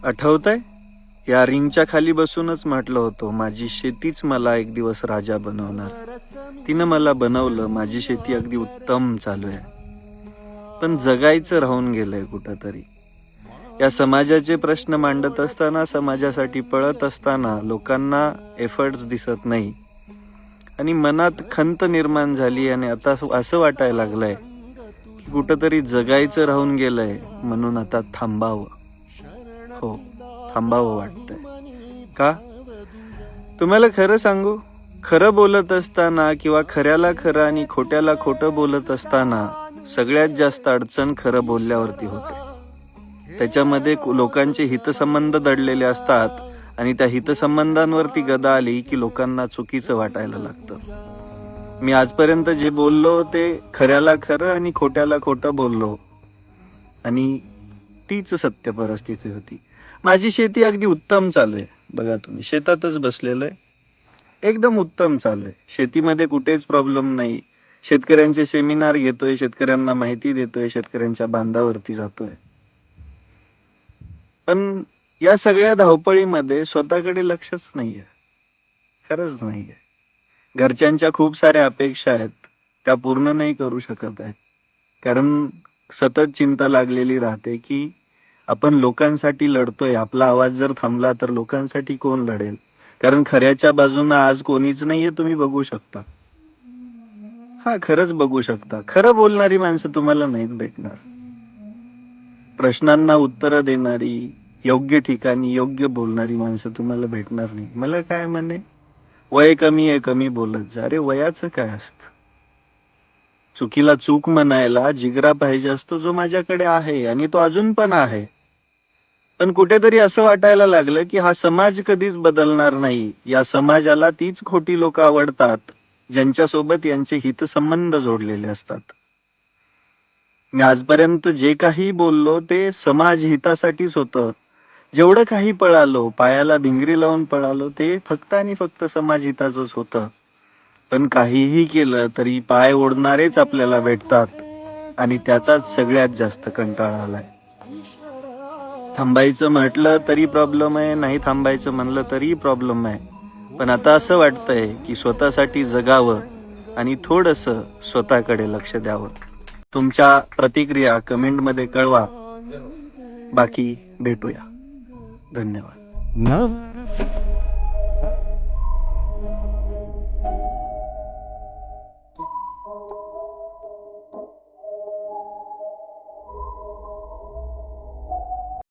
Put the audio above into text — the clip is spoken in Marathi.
आठवतंय? या रिंगच्या खाली बसूनच म्हटलं होतं, माझी शेतीच मला एक दिवस राजा बनवणार. तिनं मला बनवलं, माझी शेती अगदी उत्तम चालू आहे. पण जगायचं राहून गेलंय कुठंतरी. या समाजाचे प्रश्न मांडत असताना, समाजासाठी पळत असताना लोकांना एफर्ट्स दिसत नाही आणि मनात खंत निर्माण झाली आणि आता असं वाटायला लागलंय की कुठंतरी जगायचं राहून गेलंय, म्हणून आता थांबावं. हो, थांबावं वाटतंय. का? तुम्हाला खरं सांगू, खरं बोलत असताना किंवा खऱ्याला खरं आणि खोट्याला खोटं बोलत असताना सगळ्यात जास्त अडचण खरं बोलल्यावरती होते. त्याच्यामध्ये लोकांचे हितसंबंध दडलेले असतात आणि त्या हितसंबंधांवरती गदा आली की लोकांना चुकीचं वाटायला लागतं. मी आजपर्यंत जे बोललो ते खऱ्याला खरं आणि खोट्याला खोटं बोललो आणि तीच सत्य परिस्थिती होती. माझी शेती अगदी उत्तम चालू आहे. बघा, तुम्ही शेतातच बसलेलं आहे, एकदम उत्तम चालू आहे. शेतीमध्ये कुठेच प्रॉब्लेम नाही. शेतकऱ्यांचे सेमिनार घेतोय, शेतकऱ्यांना माहिती देतोय, शेतकऱ्यांच्या बांधावरती जातोय. पण या सगळ्या धावपळीमध्ये स्वतःकडे लक्षच नाहीये, खरंच नाहीये. घरच्यांच्या खूप साऱ्या अपेक्षा आहेत, त्या पूर्ण नाही करू शकत आहे. कारण सतत चिंता लागलेली राहते की आपण लोकांसाठी लढतोय, आपला आवाज जर थांबला तर लोकांसाठी कोण लढेल? कारण खऱ्याच्या बाजूनं आज कोणीच नाहीये, तुम्ही बघू शकता. हा, खरंच बघू शकता. खरं बोलणारी माणसं तुम्हाला नाहीत भेटणार. प्रश्नांना उत्तरं देणारी, योग्य ठिकाणी योग्य बोलणारी माणसं तुम्हाला भेटणार नाही. मला काय म्हणे, वय कमी आहे, कमी बोलत जा. अरे, वयाचं काय असतं? चुकीला चूक म्हणायला जिगरा पाहिजे असतो, जो माझ्याकडे आहे आणि तो अजून पण आहे. पण कुठेतरी असं वाटायला लागलं की हा समाज कधीच बदलणार नाही. या समाजाला तीच खोटी लोक आवडतात ज्यांच्यासोबत यांचे हितसंबंध जोडलेले असतात. मी आजपर्यंत जे काही बोललो ते समाज हितासाठीच होतं. जेवढं काही पळालो, पायाला भिंगरी लावून पळालो, ते फक्त आणि फक्त समाज हिताचंच होतं. पण काहीही केलं तरी पाय ओढणारेच आपल्याला भेटतात आणि त्याचाच सगळ्यात जास्त कंटाळा आलाय. थांबायचं म्हटलं तरी प्रॉब्लेम आहे, नाही थांबायचं म्हणलं तरी प्रॉब्लेम आहे. पण आता असं वाटतंय की स्वतःसाठी जगावं आणि थोडंसं स्वतःकडे लक्ष द्यावं. तुमच्या प्रतिक्रिया कमेंटमध्ये कळवा. बाकी भेटूया. धन्यवाद.